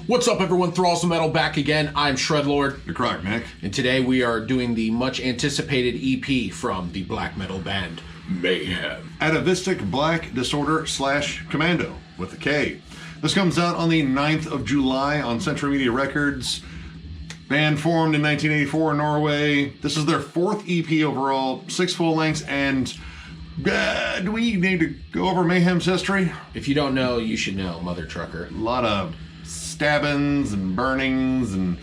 What's up, everyone? Thralls of Metal back again. I'm Shredlord. Necrotic Nick. And today we are doing the much anticipated EP from the black metal band Mayhem. Atavistic Black Disorder / Kommando with a K. This comes out on the 9th of July on Century Media Records. Band formed in 1984 in Norway. This is their 4th EP overall, 6 full lengths, and do we need to go over Mayhem's history? If you don't know, you should know, mother trucker. A lot of stabbings and burnings and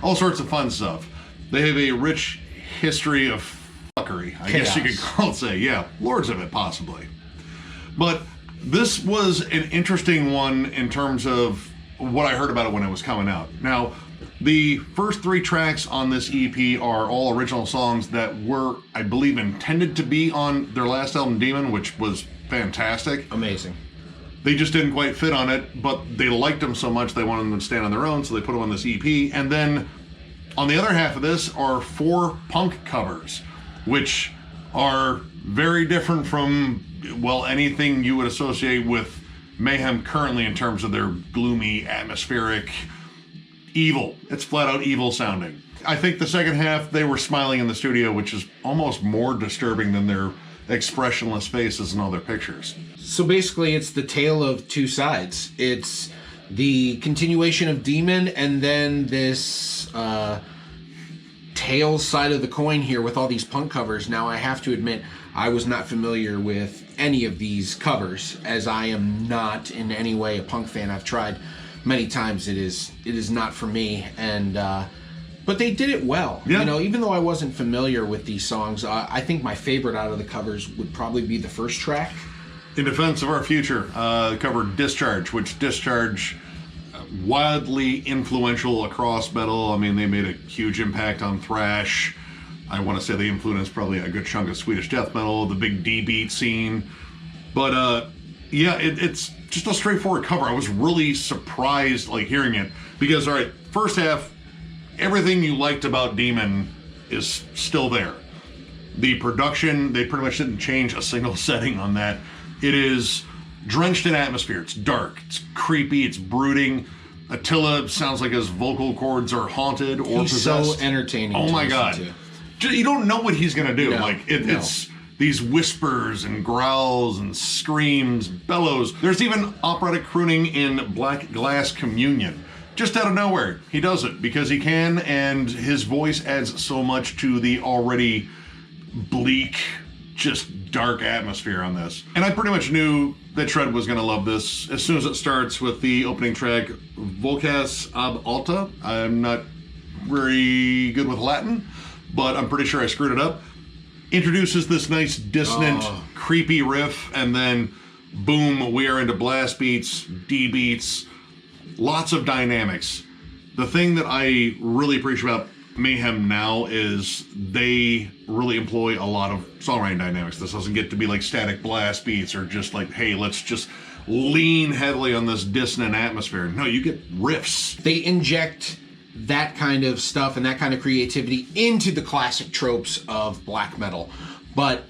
all sorts of fun stuff. They have a rich history of fuckery, I guess you could say. Yeah, lords of it, possibly. But this was an interesting one in terms of what I heard about it when it was coming out. Now, the first 3 tracks on this EP are all original songs that were, I believe, intended to be on their last album, Demon, which was fantastic. Amazing. They just didn't quite fit on it, but they liked them so much they wanted them to stand on their own, so they put them on this EP. And then on the other half of this are 4 punk covers, which are very different from, well, anything you would associate with Mayhem currently in terms of their gloomy, atmospheric evil. It's flat out evil sounding. I think the second half, they were smiling in the studio, which is almost more disturbing than their expressionless faces in all their pictures. So basically, it's the tale of 2 sides. It's the continuation of Demon, and then this tail side of the coin here with all these punk covers. Now, I have to admit, I was not familiar with any of these covers, as I am not in any way a punk fan. I've tried many times. It is not for me, and but they did it well. Yeah. You know, even though I wasn't familiar with these songs, I think my favorite out of the covers would probably be the first track. In Defense of Our Future, covered Discharge, which Discharge, wildly influential across metal. I mean, they made a huge impact on thrash. I want to say they influenced probably a good chunk of Swedish death metal, the big D-beat scene. But yeah, it's just a straightforward cover. I was really surprised, like, hearing it, because, all right, first half, everything you liked about Demon is still there. The production, they pretty much didn't change a single setting on that. It is drenched in atmosphere. It's dark, it's creepy, it's brooding. Attila sounds like his vocal cords are haunted or possessed. He's so entertaining. Oh my God. You don't know what he's gonna do. No, like it's these whispers and growls and screams, bellows. There's even operatic crooning in Black Glass Communion. Just out of nowhere, he does it because he can, and his voice adds so much to the already bleak, just dark atmosphere on this. And I pretty much knew that Shred was going to love this as soon as it starts with the opening track, Vocas ab Alta. I'm not very good with Latin, but I'm pretty sure I screwed it up. Introduces this nice, dissonant, creepy riff, and then boom, we are into blast beats, D beats, lots of dynamics. The thing that I really appreciate about Mayhem now is they really employ a lot of songwriting dynamics. This doesn't get to be like static blast beats or just like, hey, let's just lean heavily on this dissonant atmosphere. No, you get riffs. They inject that kind of stuff and that kind of creativity into the classic tropes of black metal. But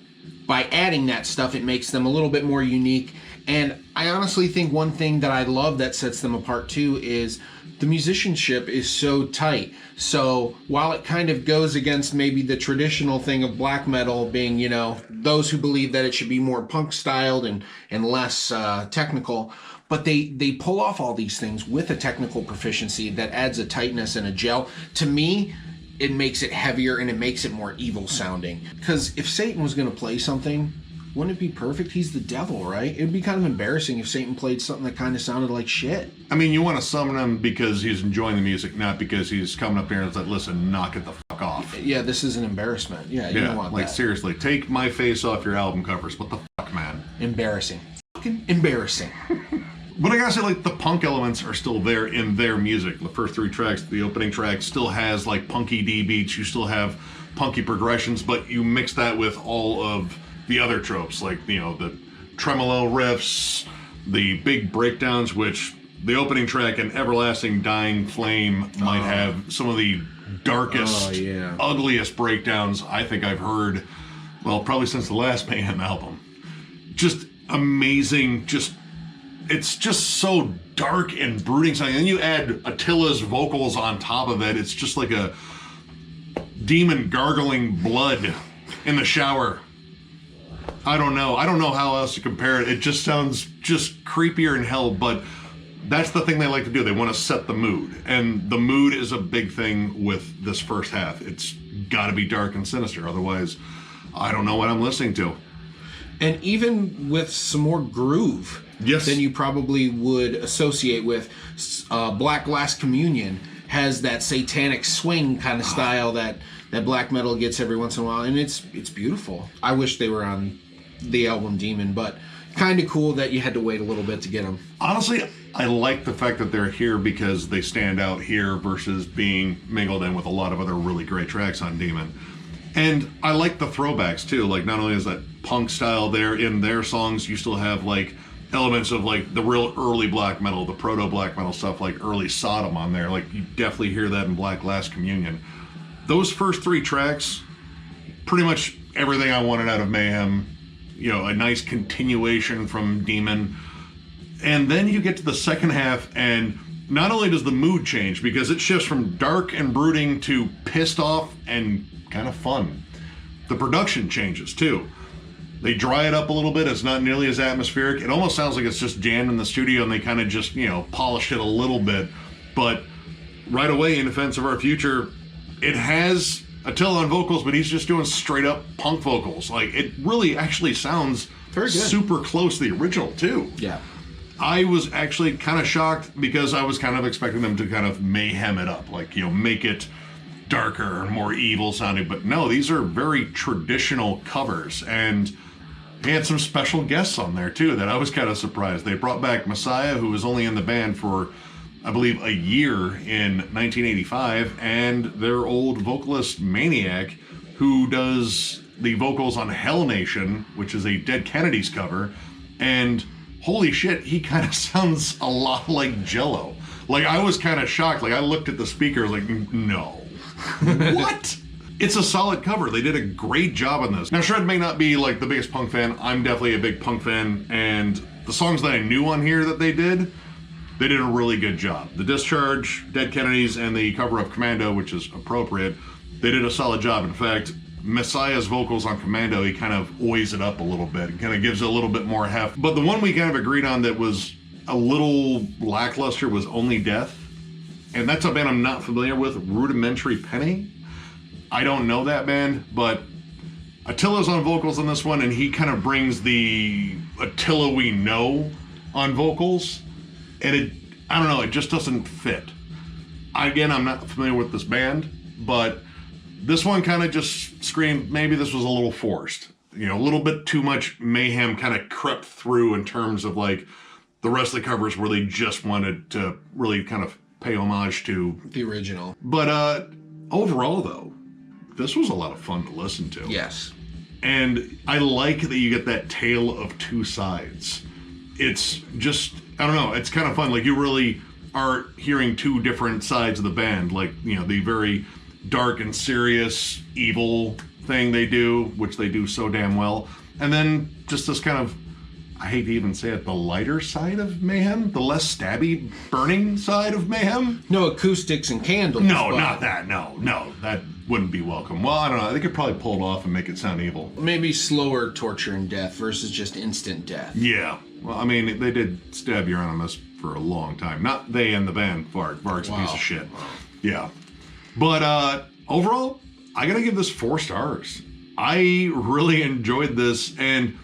by adding that stuff, it makes them a little bit more unique. And I honestly think one thing that I love that sets them apart too is the musicianship is so tight. So while it kind of goes against maybe the traditional thing of black metal being, you know, those who believe that it should be more punk styled and less technical, but they pull off all these things with a technical proficiency that adds a tightness and a gel. To me, it makes it heavier and it makes it more evil sounding. Because if Satan was going to play something, wouldn't it be perfect? He's the devil, right? It'd be kind of embarrassing if Satan played something that kind of sounded like shit. I mean, you want to summon him because he's enjoying the music, not because he's coming up here and it's like, listen, knock it the fuck off. Yeah, this is an embarrassment. Yeah, you don't want like, that. Seriously, take my face off your album covers. What the fuck, man? Embarrassing. Fucking embarrassing. But I gotta say, like, the punk elements are still there in their music. The first 3 tracks, the opening track still has, like, punky D beats. You still have punky progressions, but you mix that with all of the other tropes, like, you know, the tremolo riffs, the big breakdowns, which the opening track, An Everlasting Dying Flame, might have some of the darkest, ugliest breakdowns I think I've heard, well, probably since the last Mayhem album. Just amazing, just it's just so dark and brooding sounding. And then you add Attila's vocals on top of it. It's just like a demon gargling blood in the shower. I don't know how else to compare it. It just sounds just creepier than hell, but that's the thing they like to do. They want to set the mood. And the mood is a big thing with this first half. It's got to be dark and sinister. Otherwise, I don't know what I'm listening to. And even with some more groove than you probably would associate with, Black Glass Communion has that satanic swing kind of style that black metal gets every once in a while, and it's beautiful. I wish they were on the album Demon, but kind of cool that you had to wait a little bit to get them. Honestly, I like the fact that they're here because they stand out here versus being mingled in with a lot of other really great tracks on Demon. And I like the throwbacks too. Like, not only is that punk style there in their songs, you still have like elements of like the real early black metal, the proto black metal stuff, like early Sodom on there. Like, you definitely hear that in Black Glass Communion. Those first 3 tracks, pretty much everything I wanted out of Mayhem. You know, a nice continuation from Demon. And then you get to the second half, and not only does the mood change, because it shifts from dark and brooding to pissed off and kind of fun. The production changes too. They dry it up a little bit. It's not nearly as atmospheric. It almost sounds like it's just jammed in the studio and they kind of just, you know, polished it a little bit. But right away, in Defense of Our Future, it has Attila on vocals, but he's just doing straight up punk vocals. Like, it really actually sounds very good. Super close to the original too. Yeah. I was actually kind of shocked because I was kind of expecting them to kind of mayhem it up, like, you know, make it darker and more evil sounding. But no, these are very traditional covers, and they had some special guests on there too that I was kind of surprised. They brought back Messiah, who was only in the band for, I believe, a year in 1985, and their old vocalist Maniac, who does the vocals on Hell Nation, which is a Dead Kennedys cover. And holy shit, he kind of sounds a lot like Jello. Like, I was kind of shocked. Like, I looked at the speakers like, no. What? It's a solid cover. They did a great job on this. Now, Shred may not be like the biggest punk fan. I'm definitely a big punk fan, and the songs that I knew on here that they did a really good job. The Discharge, Dead Kennedys, and the cover of Kommando, which is appropriate, they did a solid job. In fact, Messiah's vocals on Kommando, he kind of oys it up a little bit. It kind of gives it a little bit more heft. But the one we kind of agreed on that was a little lackluster was Only Death. And that's a band I'm not familiar with, Rudimentary Penny. I don't know that band, but Attila's on vocals on this one, and he kind of brings the Attila we know on vocals. And I don't know, it just doesn't fit. Again, I'm not familiar with this band, but this one kind of just screamed, maybe this was a little forced. You know, a little bit too much Mayhem kind of crept through in terms of like the rest of the covers where they just wanted to really kind of pay homage to the original. But overall, though, this was a lot of fun to listen to. Yes. And I like that you get that tale of two sides. It's just, I don't know, it's kind of fun. Like, you really are hearing two different sides of the band. Like, you know, the very dark and serious evil thing they do, which they do so damn well. And then just this kind of, I hate to even say it, the lighter side of Mayhem, the less stabby, burning side of Mayhem. No acoustics and candles. No, not that. No, that wouldn't be welcome. Well, I don't know. They could probably pull it off and make it sound evil. Maybe slower torture and death versus just instant death. Yeah. Well, I mean, they did stab Euronymous for a long time. Not they and the band, Varg. Varg's a piece of shit. Yeah. But overall, I gotta give this 4 stars. I really enjoyed this, and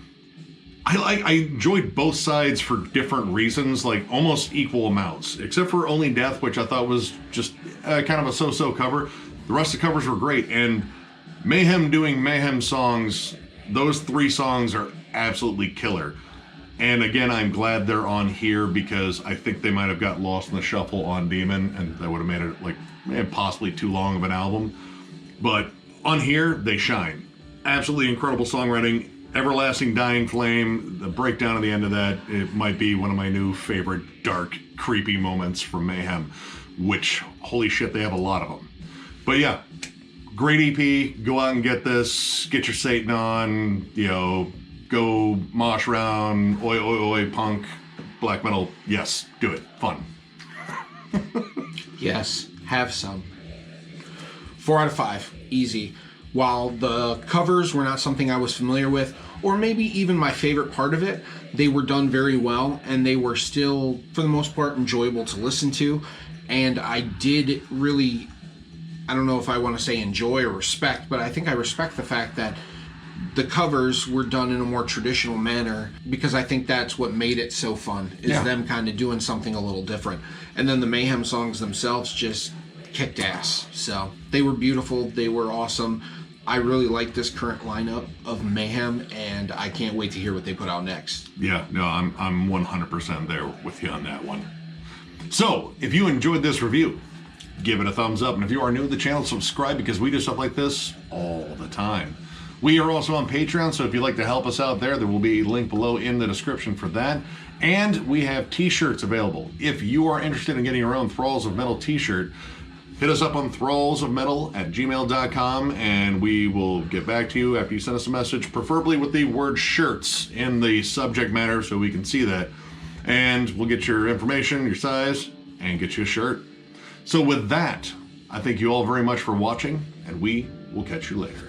I enjoyed both sides for different reasons, like almost equal amounts, except for Only Death, which I thought was just kind of a so-so cover. The rest of the covers were great, and Mayhem doing Mayhem songs, those 3 songs are absolutely killer. And again, I'm glad they're on here because I think they might have got lost in the shuffle on Demon, and that would have made it like possibly too long of an album. But on here, they shine. Absolutely incredible songwriting. Everlasting Dying Flame, the breakdown at the end of that, it might be one of my new favorite dark, creepy moments from Mayhem, which, holy shit, they have a lot of them. But yeah, great EP. Go out and get this. Get your Satan on. You know, go mosh around. Oi, oi, oi, punk. black metal, yes, do it. Fun. Yes, have some. 4 out of 5, easy. While the covers were not something I was familiar with, or maybe even my favorite part of it, they were done very well, and they were still, for the most part, enjoyable to listen to. And I did really, I don't know if I want to say enjoy or respect, but I think I respect the fact that the covers were done in a more traditional manner, because I think that's what made it so fun, is them kind of doing something a little different. And then the Mayhem songs themselves just kicked ass. So they were beautiful, they were awesome. I really like this current lineup of Mayhem, and I can't wait to hear what they put out next. Yeah, no, I'm 100% there with you on that one. So, if you enjoyed this review, give it a thumbs up. And if you are new to the channel, subscribe, because we do stuff like this all the time. We are also on Patreon, so if you'd like to help us out there will be a link below in the description for that. And we have t-shirts available. If you are interested in getting your own Thralls of Metal t-shirt, hit us up on thrallsofmetal@gmail.com, and we will get back to you after you send us a message, preferably with the word shirts in the subject matter so we can see that. And we'll get your information, your size, and get you a shirt. So with that, I thank you all very much for watching, and we will catch you later.